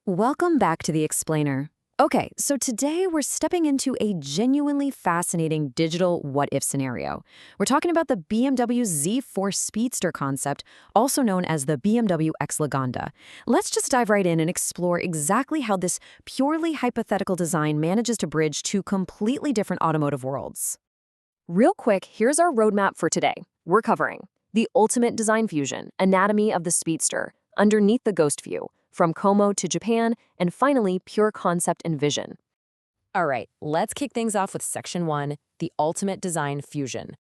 Welcome back to the Explainer. Okay, so today we're stepping into a genuinely fascinating digital what-if scenario. We're talking about the BMW Z4 Speedster concept, also known as the BMW X Lagonda. Let's just dive right in and explore exactly how this purely hypothetical design manages to bridge two completely different automotive worlds. Real quick, here's our roadmap for today. We're covering the ultimate design fusion, anatomy of the Speedster, underneath the ghost view, from Como to Japan, and finally, pure concept and vision. All right, let's kick things off with Section 1, the ultimate design fusion.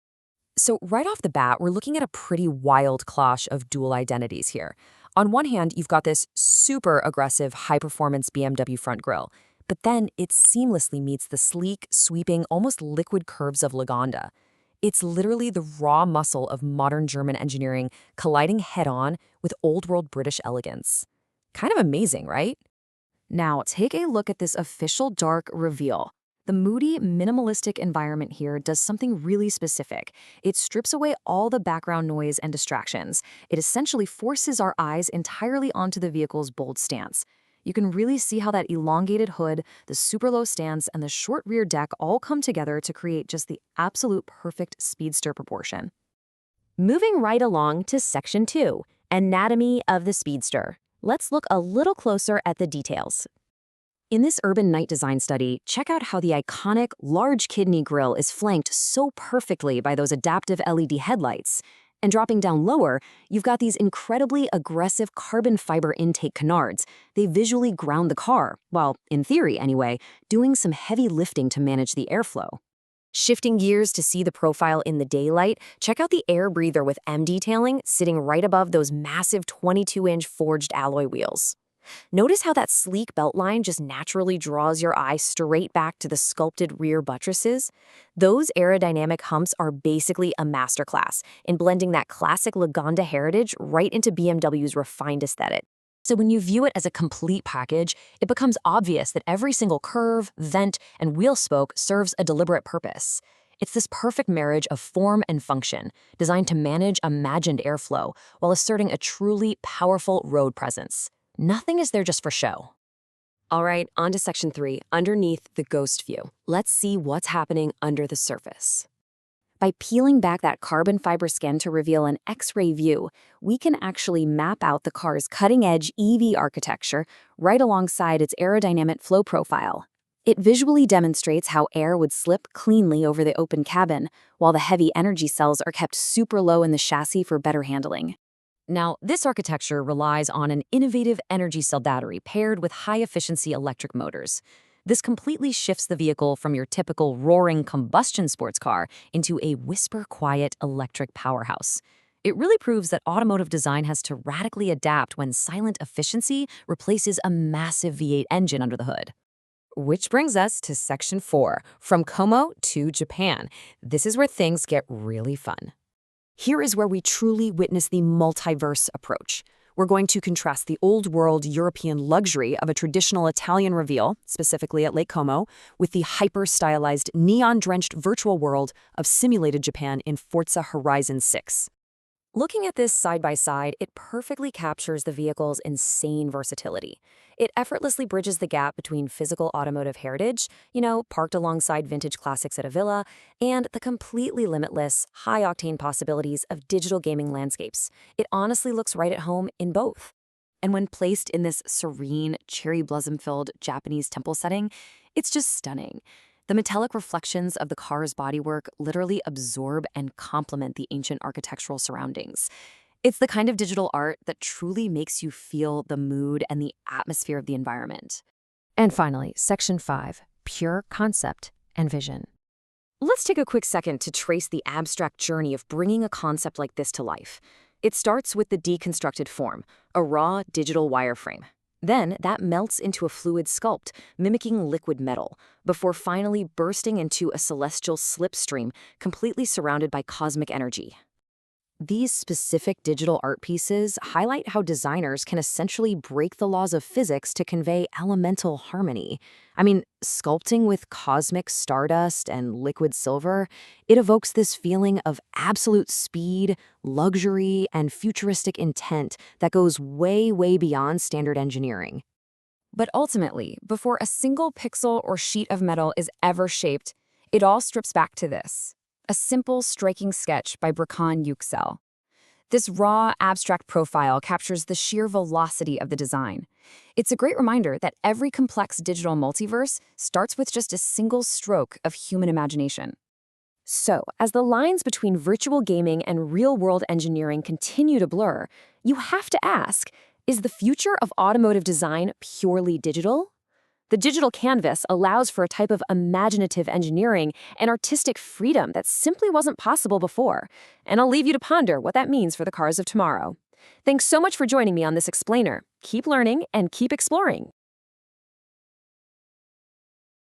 So right off the bat, we're looking at a pretty wild clash of dual identities here. On one hand, you've got this super aggressive, high-performance BMW front grille, but then it seamlessly meets the sleek, sweeping, almost liquid curves of Lagonda. It's literally the raw muscle of modern German engineering colliding head-on with old-world British elegance. Kind of amazing, right? Now, take a look at this official dark reveal. The moody, minimalistic environment here does something really specific. It strips away all the background noise and distractions. It essentially forces our eyes entirely onto the vehicle's bold stance. You can really see how that elongated hood, the super low stance, and the short rear deck all come together to create just the absolute perfect speedster proportion. Moving right along to Section 2, Anatomy of the Speedster. Let's look a little closer at the details. In this urban night design study, check out how the iconic large kidney grille is flanked so perfectly by those adaptive LED headlights. And dropping down lower, you've got these incredibly aggressive carbon fiber intake canards. They visually ground the car, while, in theory anyway, doing some heavy lifting to manage the airflow. Shifting gears to see the profile in the daylight, check out the air breather with M detailing sitting right above those massive 22-inch forged alloy wheels. Notice how that sleek beltline just naturally draws your eye straight back to the sculpted rear buttresses? Those aerodynamic humps are basically a masterclass in blending that classic Lagonda heritage right into BMW's refined aesthetic. So when you view it as a complete package, it becomes obvious that every single curve, vent, and wheel spoke serves a deliberate purpose. It's this perfect marriage of form and function, designed to manage imagined airflow while asserting a truly powerful road presence. Nothing is there just for show. All right, on to Section 3, underneath the ghost view. Let's see what's happening under the surface. By peeling back that carbon fiber skin to reveal an X-ray view, we can actually map out the car's cutting-edge EV architecture right alongside its aerodynamic flow profile. It visually demonstrates how air would slip cleanly over the open cabin, while the heavy energy cells are kept super low in the chassis for better handling. Now, this architecture relies on an innovative energy cell battery paired with high-efficiency electric motors. This completely shifts the vehicle from your typical roaring combustion sports car into a whisper-quiet electric powerhouse. It really proves that automotive design has to radically adapt when silent efficiency replaces a massive V8 engine under the hood. Which brings us to Section 4, from Como to Japan. This is where things get really fun. Here is where we truly witness the multiverse approach. We're going to contrast the old-world European luxury of a traditional Italian reveal, specifically at Lake Como, with the hyper-stylized, neon-drenched virtual world of simulated Japan in Forza Horizon 6. Looking at this side by side, it perfectly captures the vehicle's insane versatility. It effortlessly bridges the gap between physical automotive heritage, parked alongside vintage classics at a villa, and the completely limitless, high-octane possibilities of digital gaming landscapes. It honestly looks right at home in both. And when placed in this serene, cherry blossom-filled Japanese temple setting, it's just stunning. The metallic reflections of the car's bodywork literally absorb and complement the ancient architectural surroundings. It's the kind of digital art that truly makes you feel the mood and the atmosphere of the environment. And finally, Section 5, pure concept and vision. Let's take a quick second to trace the abstract journey of bringing a concept like this to life. It starts with the deconstructed form, a raw digital wireframe. Then that melts into a fluid sculpt, mimicking liquid metal, before finally bursting into a celestial slipstream completely surrounded by cosmic energy. These specific digital art pieces highlight how designers can essentially break the laws of physics to convey elemental harmony. Sculpting with cosmic stardust and liquid silver, it evokes this feeling of absolute speed, luxury, and futuristic intent that goes way, way beyond standard engineering. But ultimately, before a single pixel or sheet of metal is ever shaped, it all strips back to this: a simple, striking sketch by Berkan Design. This raw, abstract profile captures the sheer velocity of the design. It's a great reminder that every complex digital multiverse starts with just a single stroke of human imagination. So, as the lines between virtual gaming and real-world engineering continue to blur, you have to ask, is the future of automotive design purely digital? The digital canvas allows for a type of imaginative engineering and artistic freedom that simply wasn't possible before, and I'll leave you to ponder what that means for the cars of tomorrow. Thanks so much for joining me on this explainer. Keep learning and keep exploring.